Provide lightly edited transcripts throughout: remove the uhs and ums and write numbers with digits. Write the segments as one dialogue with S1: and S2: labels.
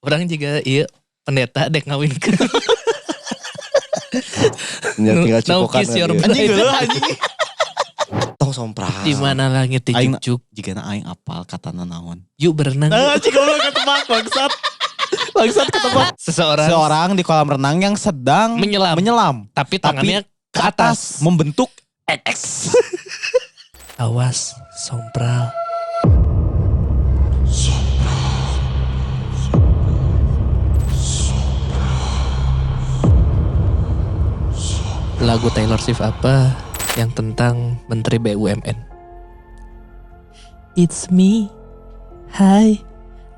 S1: Orang juga iya pendeta dek ngawinkeun.
S2: Tinggal cipokan
S1: kiss your
S2: kan.
S1: bride.
S3: Anjing geuleuh anjing.
S2: Tong sompral.
S1: Di mana langit
S3: Aing
S1: dijujuk.
S3: jigana aing apal katana naon.
S1: Yuk berenang.
S3: Anjing goblok ketebak bangsat. Bangsat ketebak. Seorang di kolam renang yang sedang menyelam.
S1: Tapi tangannya ke atas.
S3: Membentuk X.
S1: Awas, sompral. Lagu Taylor Swift apa yang tentang Menteri BUMN? It's me. Hi,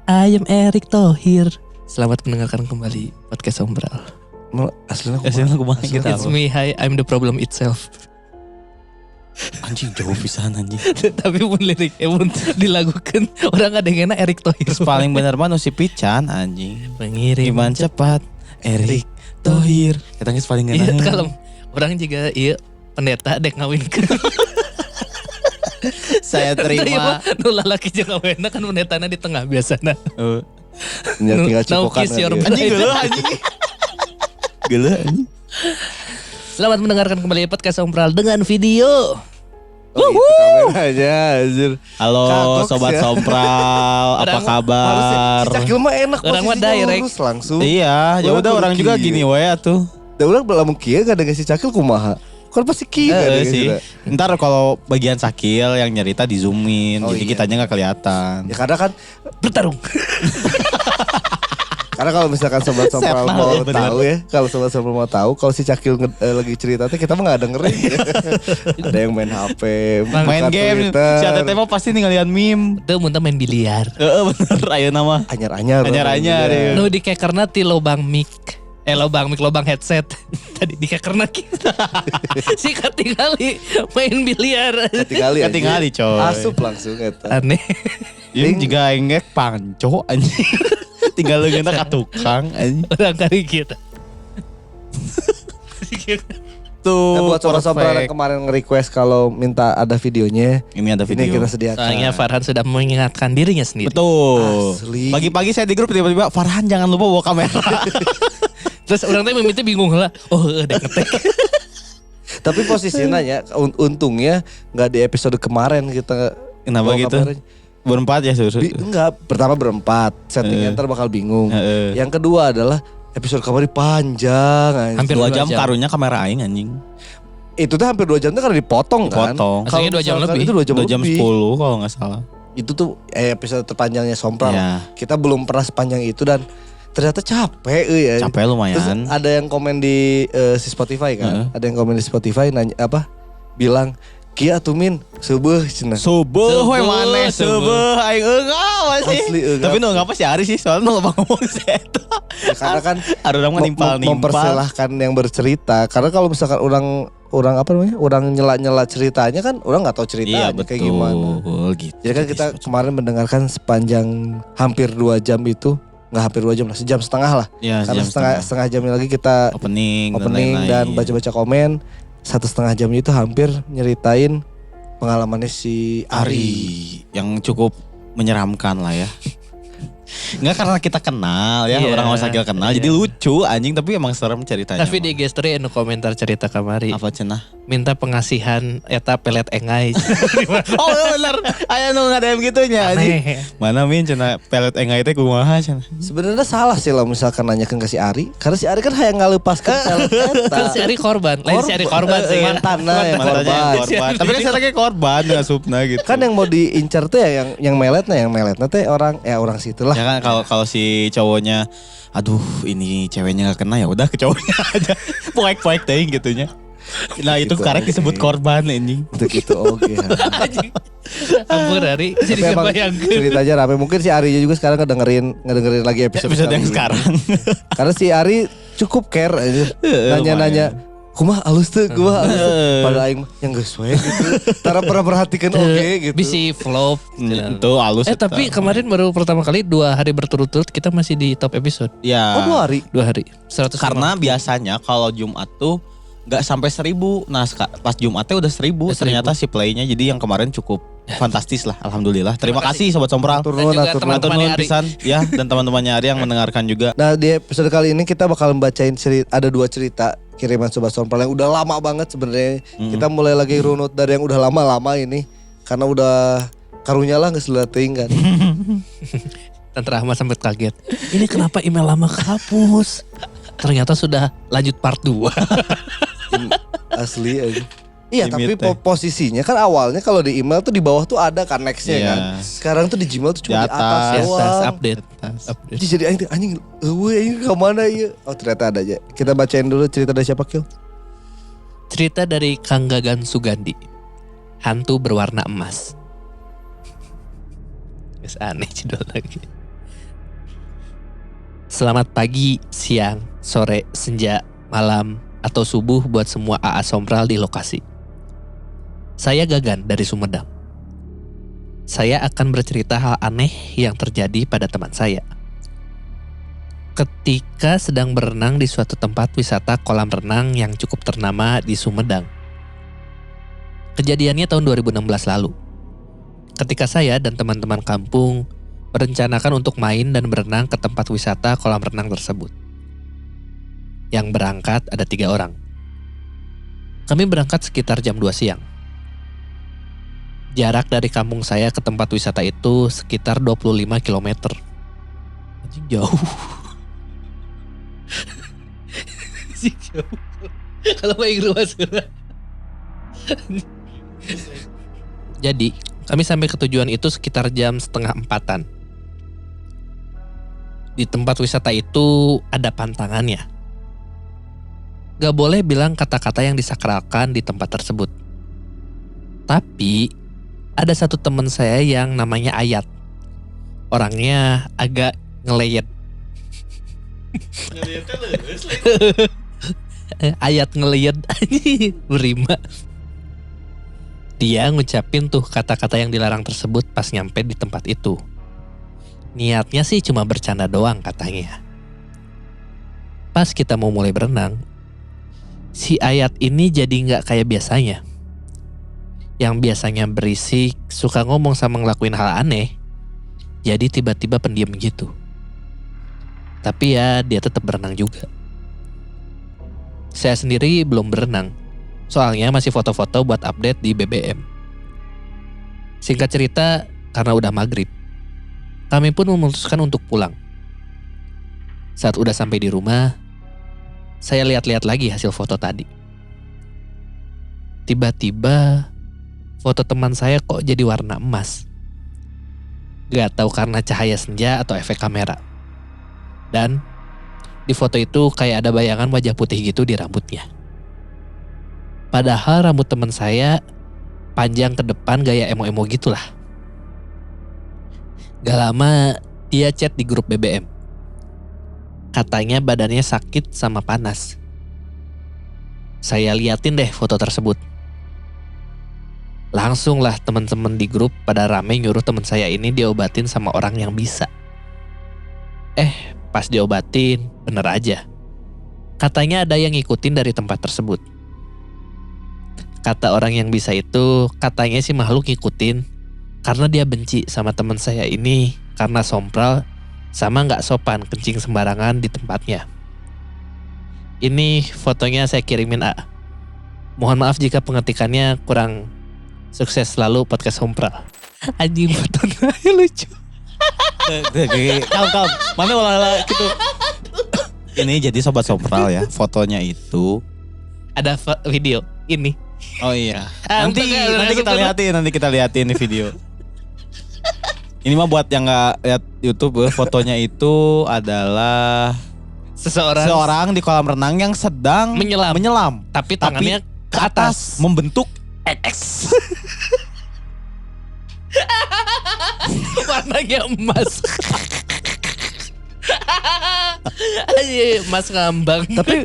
S1: I am Erick Thohir. Selamat mendengarkan kembali podcast Sombral.
S2: Aslinya
S3: kumaha kita.
S1: It's me, hi, I'm the problem itself.
S3: Anjing jauh pisan anjing.
S1: Tapi pun liriknya pun dilagukan orang kadang-kadang Erick Thohir.
S3: Terus paling bener mah nu si Pican anjing.
S1: Mengirim
S3: Iman cepat Erick Thohir. Kita geus paling
S1: iya,
S3: ngeunah.
S1: kalau orang juga iya pendeta dek ngawinkeun.
S3: Saya terima.
S1: Nu lalaki jeung awena kan pendetana di tengah biasana.
S2: Tinggal cipokan
S1: kiss your
S2: kan.
S1: bride.
S3: Anjing geuleuh anjing. Geuleuh anjing.
S1: Selamat mendengarkan kembali podcast Sombral dengan video.
S2: Oh, itu kameranya anjir.
S3: Halo
S2: Kagok
S3: sobat
S2: ya.
S3: Sompral, apa
S1: Orang
S3: kabar?
S2: Si Cakil mah enak
S1: Orang mah
S2: posisinya
S1: direct.
S2: lurus langsung.
S3: Iya, ya udah orang juga gini wae atuh.
S2: Da urang belamun kieu gak ada si Cakil kumaha. Kan pasti kieu ada
S3: Sih. Ntar kalau bagian Sakil yang nyerita di zoomin,
S2: Oh,
S3: jadi
S2: iya.
S3: kitanya nggak kelihatan.
S2: Ya karena kan
S1: Bertarung.
S2: karena kalau misalkan sobat Sompral
S3: Setan,
S2: mau
S3: bener.
S2: tahu ya, kalau sobat Sompral mau tahu kalau si Cakil lagi cerita teh kita mah enggak dengerin. Ada yang main HP,
S3: Main
S2: buka
S3: game,
S2: Twitter,
S3: si Atete mah pasti ninggalin meme.
S1: Itu muntah main biliar.
S3: Bener, ayo nama.
S2: anyar-anyar.
S3: Anyar-anyar,
S2: Iya.
S3: iya.
S1: Nu di kekerna ti lobang mic. Lobang headset. Tadi di kekerna kita. Si katingali main biliar.
S2: Ketinggali.
S3: Ketinggali coy.
S2: Asup langsung eta.
S1: Aneh.
S3: Ini juga engek panco anjing. Tinggal leungena ka tukang anjing.
S1: Orang kali kita.
S3: Tuh.
S2: Nah, buat sobat Sompral yang
S3: perfect.
S2: kemarin nge-request kalau minta ada videonya,
S3: Ini ada
S2: ini
S3: video.
S2: kita sediakan.
S1: Soalnya Farhan sudah mengingatkan dirinya sendiri.
S3: Betul.
S2: Asli.
S3: Pagi-pagi saya di grup tiba-tiba Farhan jangan lupa bawa kamera.
S1: Terus orang teh mimitnya bingung lah. Oh, udah ngetek.
S2: Tapi posisinya ya, untungnya nggak di episode kemarin kita.
S3: Kenapa
S2: bawa
S3: gitu?
S2: kameranya.
S3: Berempat ya susu.
S2: Enggak, pertama berempat, settingnya ntar bakal bingung. Yang kedua adalah episode kemarin panjang. anjing.
S1: Hampir
S3: 2
S1: 2
S3: jam
S1: jam.
S3: karunya kamera aing anjing.
S2: Itu tuh hampir 2 jam tuh karena dipotong kan.
S3: Dipotong.
S2: Kalau
S1: Aslinya 2 jam
S2: misalkan
S1: lebih.
S2: Itu 2 jam
S3: 2 jam
S2: lebih.
S3: 10 kalau gak salah.
S2: Itu tuh episode terpanjangnya Sompral.
S3: Iya.
S2: Kita belum pernah sepanjang itu dan ternyata capek ya.
S3: Capek lumayan.
S2: Terus ada yang komen di si Spotify kan. Ada yang komen di Spotify nanya apa? Bilang, "Kia atuh Min, seubeung cenah."
S3: Subuh we
S1: Subuh,
S3: maneh subuh aing eungap sih.
S2: Asli eungap.
S3: Tapi nu ngapa sih Ari sih soalnya nu loba ngomong si eta.
S2: Ya, karena kan
S3: Ada orang nimpal-nimpal.
S2: mempersilahkan yang bercerita. Karena kalau misalkan orang apa namanya? Orang nyela-nyela ceritanya kan orang nggak tahu ceritanya
S3: Iya betul.
S2: kayak gimana.
S3: Gitu.
S2: Jadi kan kita kemarin mendengarkan sepanjang hampir 2 jam itu, nggak hampir 2 jam lah, sejam setengah lah.
S3: Ya,
S2: Karena
S3: jam
S2: setengah jam lagi kita
S3: opening
S2: opening dan baca-baca komen. 1,5 jam itu hampir nyeritain pengalamannya si Ari.
S3: yang cukup menyeramkan lah ya. Enggak karena kita kenal ya,
S1: Iya.
S3: orang Sakil kenal jadi lucu anjing tapi emang serem ceritanya.
S1: Tapi di gesture anu komentar cerita kamari.
S3: apa cenah?
S1: Minta pengasihan eta pelet engai.
S3: Oh bener, aya nu ngadem gitunya anjing.
S1: Aneh.
S3: Mana Min cenah pelet engai teh kumaha cenah?
S2: Sebenarnya salah sih lah misalkan nanyakan ke si Ari. Karena si Ari kan hayang ngalepaskeun pelet eta.
S1: Kan si Ari korban. Lain si Ari korban sih.
S2: Mantanna yang
S3: Mantannya
S2: korban.
S3: yang korban. Tapi kan saya korban ngasupna gitu.
S2: Kan yang mau diincar tuh ya yang meletnya teh orang situ lah.
S3: Ya kan kalau si cowoknya aduh ini ceweknya gak kena ya udah ke cowoknya aja. Poek-poek teh gitunya. Nah itu
S2: Gitu
S3: karek
S2: aja.
S3: disebut korban anjing.
S2: Gitu oke.
S1: Anjing. Ampun Ari. Jadi
S2: Tapi emang
S1: kebayangkeun.
S2: ceritanya rame. Mungkin si Ari juga sekarang ngedengerin lagi episode
S3: Episode yang
S2: kali ini.
S3: sekarang.
S2: Karena si Ari cukup care aja. Nanya-nanya. Kumaha alus tuh, kumaha alus tuh. Pada aing yang geus we gitu. Tara pernah perhatikan oke gitu.
S1: Bisi flop.
S3: Itu halus.
S1: Tapi kemarin baru pertama kali 2 hari berturut-turut kita masih di top episode.
S3: ya.
S2: Oh 2 hari.
S1: 2 hari. 100
S3: Karena biasanya kalau Jumat tuh gak sampai 1000. Nah pas Jumatnya udah 1000
S1: Udah 1000.
S3: ternyata si playnya. Jadi yang kemarin cukup fantastis lah, alhamdulillah. Terima kasih Sobat Sompral.
S2: Atur
S1: Dan
S2: nuhun,
S1: juga
S2: atur nuhun.
S1: teman-teman
S3: Matur nuhun
S1: Ari.
S3: pisan ya, dan teman-temannya Ari yang mendengarkan juga.
S2: Nah di episode kali ini kita bakal membacain ada 2 cerita kiriman Sobat Sompral yang udah lama banget sebenarnya. Kita mulai lagi runut dari yang udah lama-lama ini karena udah karunya lah nggak teuing kan.
S1: Tante Rahma sampai kaget. Ini kenapa email lama kehapus? Ternyata sudah lanjut part 2.
S2: Asli aja. Iya tapi
S3: Limit,
S2: posisinya kan awalnya kalau di email tuh di bawah tuh ada kan nextnya
S3: Iya.
S2: kan. Sekarang tuh di Gmail tuh cuma
S3: Di
S2: di atas
S3: atas.
S2: doang.
S1: Update.
S2: Jadi anjing ini kemana ya? Oh ternyata ada aja. Kita bacain dulu cerita dari siapa Kil?
S1: Cerita dari Kang Gagan Sugandi. Hantu berwarna emas. Guys, aneh judul lagi. Selamat pagi, siang, sore, senja, malam, atau subuh buat semua AA Sompral di lokasi. Saya Gagan dari Sumedang. Saya akan bercerita hal aneh yang terjadi pada teman saya. Ketika sedang berenang di suatu tempat wisata kolam renang yang cukup ternama di Sumedang. Kejadiannya tahun 2016 lalu. Ketika saya dan teman-teman kampung merencanakan untuk main dan berenang ke tempat wisata kolam renang tersebut. Yang berangkat ada 3 orang. Kami berangkat sekitar jam 2 siang. Jarak dari kampung saya ke tempat wisata itu sekitar 25 km. Anjing jauh. Anjing jauh. Kalau main rumah surat. Jadi, kami sampai ke tujuan itu sekitar jam 3:30. Di tempat wisata itu ada pantangannya. Gak boleh bilang kata-kata yang disakralkan di tempat tersebut. Tapi ada satu teman saya yang namanya Ayat. Orangnya agak ngeleyet. Ayat ngeleyet berima. Dia ngucapin tuh kata-kata yang dilarang tersebut pas nyampe di tempat itu. Niatnya sih cuma bercanda doang katanya. Pas kita mau mulai berenang, si Ayat ini jadi gak kayak biasanya. Yang biasanya berisik, suka ngomong sama ngelakuin hal aneh, jadi tiba-tiba pendiam gitu. Tapi ya dia tetap berenang juga. Saya sendiri belum berenang, soalnya masih foto-foto buat update di BBM. Singkat cerita, karena udah maghrib, kami pun memutuskan untuk pulang. Saat udah sampai di rumah, saya lihat-lihat lagi hasil foto tadi. Tiba-tiba foto teman saya kok jadi warna emas. Gak tahu karena cahaya senja atau efek kamera. Dan di foto itu kayak ada bayangan wajah putih gitu di rambutnya. Padahal rambut teman saya panjang ke depan gaya emo-emo gitulah. Gak lama dia chat di grup BBM. Katanya badannya sakit sama panas. Saya liatin deh foto tersebut. Langsung lah teman-teman di grup pada rame nyuruh teman saya ini diobatin sama orang yang bisa. Pas diobatin bener aja. Katanya ada yang ngikutin dari tempat tersebut. Kata orang yang bisa itu katanya si makhluk ngikutin karena dia benci sama teman saya ini karena sompral sama gak sopan kencing sembarangan di tempatnya. Ini fotonya saya kirimin A. Mohon maaf jika pengetikannya kurang sukses selalu podcast sompral. Anjing fotonya lucu.
S3: Kalem. Mana olah gitu. Ini jadi Sobat Sompral ya, fotonya itu.
S1: Ada video ini.
S3: Oh iya.
S1: Ah,
S3: Nanti kita liatin di video. Ini mah buat yang nggak lihat YouTube, fotonya itu adalah seseorang di kolam renang yang sedang menyelam.
S1: Tapi tangannya ke atas.
S3: Membentuk X.
S1: Warnanya emas. Emas ngambang.
S2: Tapi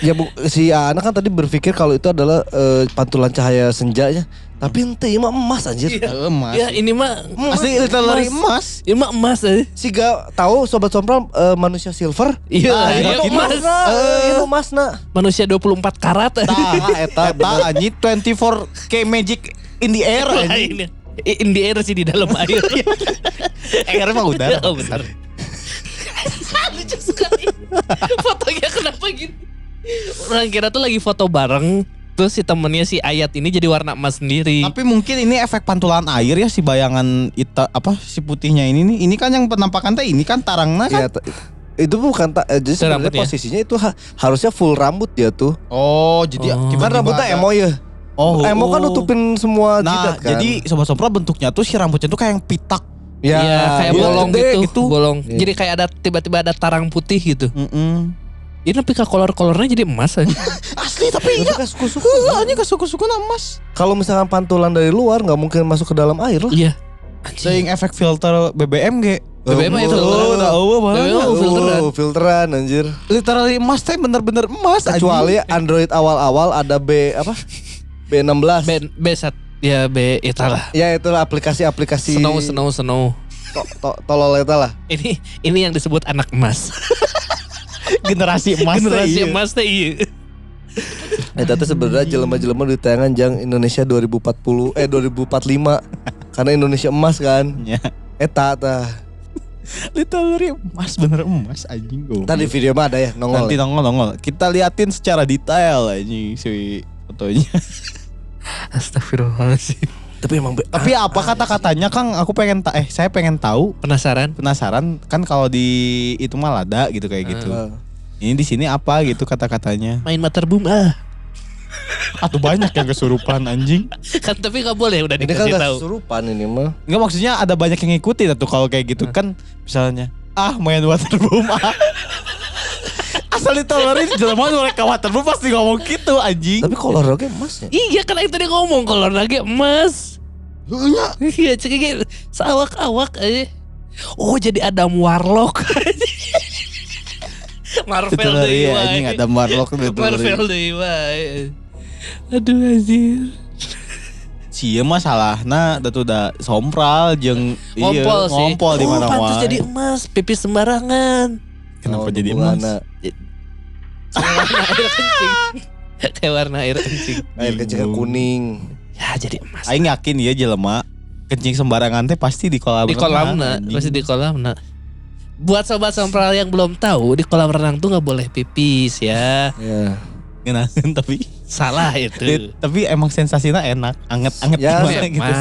S2: ya si Ana kan tadi berpikir kalau itu adalah pantulan cahaya senjanya. Tapi ente mah emas anjir.
S3: Emas.
S1: Ya ini mah
S3: Asli literally emas.
S1: Ini mah emas aja.
S2: Si gak tahu Sobat Sompral manusia silver.
S1: Iya,
S2: itu
S1: emas.
S2: Itu emas na.
S1: Manusia 24 karat.
S2: Eta
S3: Eta anjir 24K magic in the air anjing.
S1: In the air sih, di dalam air.
S3: Air mah udara.
S1: Oh benar. Lucu sekali. Fotonya kenapa gini? Orang kira tuh lagi foto bareng. Terus si temennya si Ayat ini jadi warna emas sendiri.
S3: Tapi mungkin ini efek pantulan air ya, si bayangan si putihnya ini nih. Ini kan yang penampakan teh ini kan tarangna kan.
S2: Ya, itu bukan jadi sebenarnya
S1: rambutnya.
S2: posisinya itu harusnya full rambut dia tuh.
S3: Oh, jadi
S2: Kan rambutnya emo ya.
S3: Oh,
S2: emo kan nutupin semua jidat kan.
S3: jadi Sobat Sompral bentuknya tuh si rambutnya tuh kayak yang pitak.
S2: Ya,
S1: Iya, kayak
S2: iya,
S1: bolong
S2: gede
S1: gitu. Bolong.
S2: Iya.
S1: Jadi kayak ada tiba-tiba ada tarang putih gitu. Ini tapi kolor-kolornya jadi emas aja.
S3: Asli tapi
S2: Itu
S3: iya.
S2: kan suku-suku.
S3: Ini suku-suku emas.
S2: Kalau misalkan pantulan dari luar nggak mungkin masuk ke dalam air lah.
S1: Iya.
S3: Sing efek filter BBM ge.
S1: BBM mah itu filteran. BBM mah filteran.
S2: Filteran anjir.
S3: Literally emas teh bener-bener emas.
S2: Kecuali Android awal-awal ada B16.
S1: B1 ya B itulah.
S2: Ya itulah aplikasi-aplikasi
S1: Snow.
S2: tolol eta lah.
S1: Ini yang disebut anak emas.
S3: Generasi emas.
S1: Generasi emas teh iya.
S2: Eta teh sebenarnya jelema-jelema di tayangan jang Indonesia 2045 karena Indonesia emas kan.
S3: Ya.
S2: Eta tah.
S3: Literally emas, bener emas anjing go.
S2: Tadi video mah ada ya nongol.
S3: Nanti nongol. Kita liatin secara detail anjing si fotonya.
S1: Astagfirullahaladzim.
S2: Tapi emang
S3: Tapi apa kata-katanya Kang? Saya pengen tahu.
S1: Penasaran
S3: Kan kalau di itu mah lada gitu kayak gitu. Ini di sini apa gitu kata-katanya?
S1: main Materboom ah.
S3: Atau banyak yang kesurupan anjing.
S1: Kan tapi gak boleh udah
S2: ini kan
S1: dikasih
S2: gak
S1: tahu.
S2: kesurupan ini mah.
S3: Enggak, maksudnya ada banyak yang ngikutin tuh kalau kayak gitu kan misalnya main waterboom asal ditolerin jelema mereka waterboom pasti ngomong gitu anjing.
S2: Tapi kolornya emasnya.
S1: Iya kan yang tadi ngomong kolor lagi emas. Iya cek sawak-awak aja. Oh jadi Adam Warlock. Marvel
S3: Iya,
S1: deui
S3: anjing ada Marlock gitu.
S1: Marvel deui wae. Aduh anjir.
S3: Sia mah salahna udah sompral jeung
S1: Ngompol sih.
S3: ngompol di mana
S1: pantas
S3: wae.
S1: jadi emas, pipis sembarangan.
S3: Kenapa jadi
S2: hubunganna?
S3: emas?
S1: Kayak warna air kencing. Kayak warna air kencing.
S2: Air kencingnya kuning.
S1: Ya jadi emas.
S3: Aing yakin ya jelema kencing sembarangan teh pasti di kolam
S1: Di
S3: renang,
S1: kolamna,
S3: anjing.
S1: pasti di kolamna. Buat sobat sompral yang belum tahu, di kolam renang tuh nggak boleh pipis ya.
S2: Ya.
S3: Ngenahin tapi
S1: Salah itu.
S3: tapi emang sensasinya enak, anget-anget
S2: Ya,
S3: gimana gitu.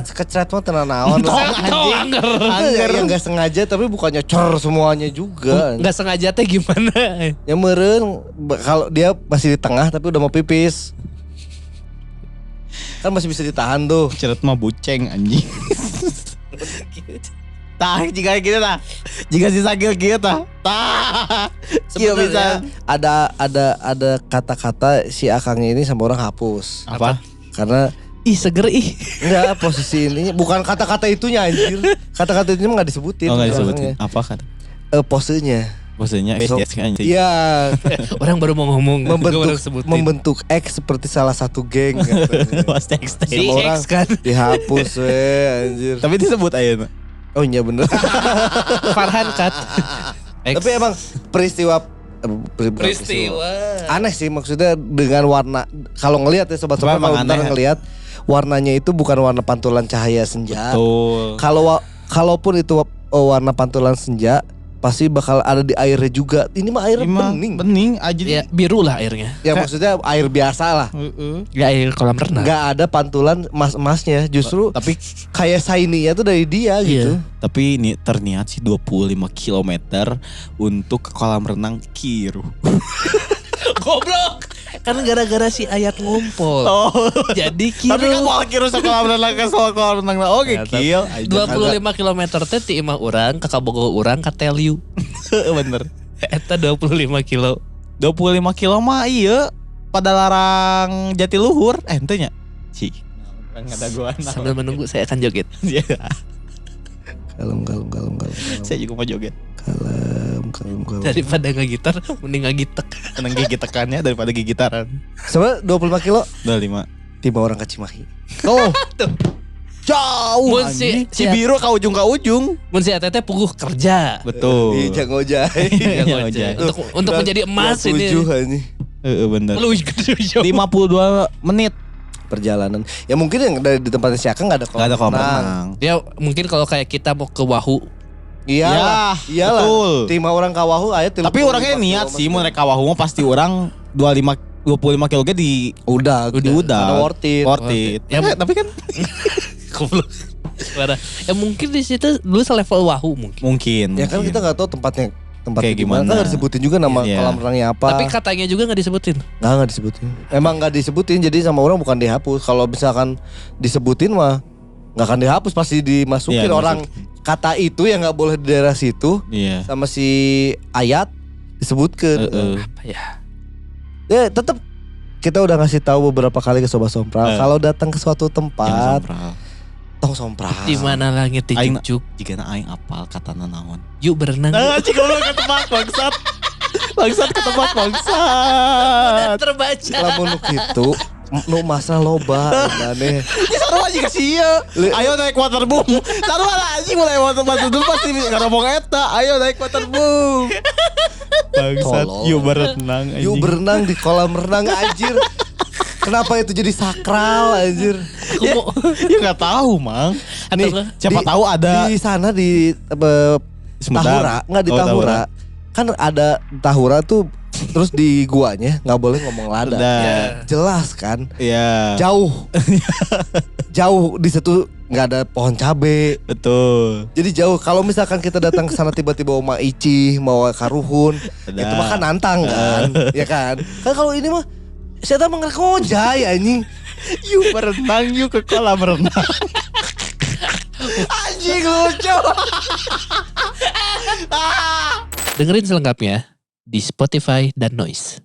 S2: sekecrat mah tenan naon.
S1: Angger.
S2: Yang enggak sengaja tapi bukannya cor semuanya juga.
S1: Nggak sengaja teh gimana?
S2: Ya meureun kalau dia masih di tengah tapi udah mau pipis. Kan masih bisa ditahan tuh.
S3: Ceret mah buceng anjing. Tah jika gitu tah. Jika si sakil kieu tah. Tah. Kieu bisa.
S2: Ada kata-kata si Akangnya ini sama orang hapus.
S3: Apa?
S2: Karena
S1: Ih seger ih.
S2: enggak posisi ini bukan kata-kata itunya anjir. Kata-kata itu enggak disebutin.
S3: Oh enggak disebutin.
S2: orangnya.
S3: Apa kan?
S2: Posenya.
S3: Maksudnya
S2: So-
S3: yes anjing.
S2: Iya,
S1: Orang baru mau ngomong. gua baru sebutin.
S2: membentuk X seperti salah satu geng katanya.
S3: Pasti XT.
S1: Si
S2: Sama orang
S1: X kan.
S2: dihapus anjir.
S3: Tapi disebut ayeuna.
S2: Oh iya bener.
S1: Farhan kat.
S2: Tapi emang peristiwa aneh sih maksudnya dengan warna. Kalau ngelihat ya sobat-sobat
S3: Emang
S2: kalau bentar
S3: aneh.
S2: ngelihat warnanya itu bukan warna pantulan cahaya senja.
S3: Betul.
S2: Kalaupun itu warna pantulan senja pasti bakal ada di airnya juga. Ini mah air bening.
S3: Bening aja.
S1: Ya biru lah airnya.
S2: Ya maksudnya air biasa lah.
S1: Ya air kolam renang.
S2: Nggak ada pantulan emas-emasnya. Justru
S3: Tapi
S2: kayak shiny-nya tuh dari dia gitu.
S3: tapi ini terniat sih 25 km untuk ke kolam renang Kiru.
S1: Goblok. Kan gara-gara si Ayat ngumpul.
S3: Oh.
S1: Jadi
S3: Tapi kan
S1: Kiru
S3: mau Kiru ke kolam renang ke kolam renang. Oke, kill.
S1: 25 km teh ti imah urang ka kabogo urang ka Teliu.
S3: Bener.
S1: Eta 25 kilo.
S3: 25 kilo mah iya pada larang Jatiluhur. Ente nya. Cih. Ada gua.
S1: Sambil menunggu saya akan joget.
S2: Kalem.
S3: Saya juga mau joget.
S2: Kalem.
S1: Daripada ngegitar mending ngegitek.
S3: Seneng gigi tekannya daripada gigitaran.
S2: Sebenarnya 25 kilo
S3: 25.
S2: tiba orang ke Cimahi.
S3: Oh.
S1: Tuh.
S3: Jauh
S1: Mun
S3: anjing.
S1: si-
S3: Cibiru ka ujung.
S1: Mun si Atete puguh kerja.
S3: Betul.
S2: Di Jangojai.
S1: Ya,
S3: Iya,
S1: ngojek.
S3: ngojek.
S1: Untuk menjadi emas ini.
S2: 27 anjing.
S3: Bener.
S1: Lu gitu.
S3: 52 menit.
S2: perjalanan. Ya mungkin yang dari di tempatnya si Akang gak ada
S3: Gak ada kolam
S2: renang.
S3: renang.
S1: Ya mungkin kalau kayak kita mau ke Wahoo.
S2: Iyalah, iyalah.
S3: betul.
S2: 5 orang kawahu aya 35
S3: Tapi orangnya niat sih mau naik Kawahu mah pasti orang 25 kilo di
S2: udah. Karena worth it.
S3: Worth it.
S1: Ya,
S3: Tapi kan
S1: Goblok. Suara. Ya mungkin di situ dulu selevel Wahoo mungkin.
S3: mungkin.
S2: Ya kan kita gak tahu tempatnya
S3: Kayak
S2: gimana.
S3: gimana.
S2: Kan gak disebutin juga nama
S3: Iya.
S2: kolam renangnya apa.
S1: Tapi katanya juga nggak disebutin.
S2: Nggak disebutin. Emang nggak disebutin, jadi sama orang bukan dihapus. Kalau misalkan disebutin mah nggak akan dihapus, pasti dimasukin.
S3: Iya,
S2: Orang kata itu yang nggak boleh di daerah situ
S3: Iya.
S2: sama si ayat disebutkan.
S1: Apa ya?
S2: Ya tetap kita udah ngasih tahu beberapa kali ke Sobat Sompral.
S3: Eh.
S2: Kalau datang ke suatu tempat, tong sompral.
S1: Di mana langit
S3: Aing
S1: dijujuk,
S3: jika aing apal katana naon.
S1: yuk berenang.
S3: Cik goblok ketebak bangsat. Bangsat ketebak bangsat.
S1: Terbaca.
S2: Lamun nu kitu, nu masa loba aneh.
S3: Ini sarua aja sia. Ayo naik waterboom. Sarua aja mulai waterboom pasti ngomong eta. Ayo naik waterboom. Bangsat,
S2: Tolol.
S3: yuk berenang anjing.
S2: Yuk berenang di kolam renang anjir. Kenapa itu jadi sakral anjir?
S1: Aku mau
S3: Ya enggak tahu, Mang.
S1: Nih,
S3: Siapa tahu ada
S2: di sana di
S3: Sumedang.
S2: Tahura, nggak di
S3: Oh,
S2: Tahura. Kan ada Tahura tuh terus di guanya nggak boleh ngomong lada.
S3: Ada.
S2: Jelas kan?
S3: Iya.
S2: Jauh. Jauh di situ nggak ada pohon cabe.
S3: Betul.
S2: Jadi jauh. Kalau misalkan kita datang ke sana tiba-tiba mau Ici, mau Karuhun,
S3: Ada.
S2: itu mah kan nantang kan, ya kan? Kan kalau ini mah saya mah ngojay anjing.
S3: Yuk berenang, yuk ke kolam renang. Anjing lucu.
S1: dengerin selengkapnya di Spotify dan Noise.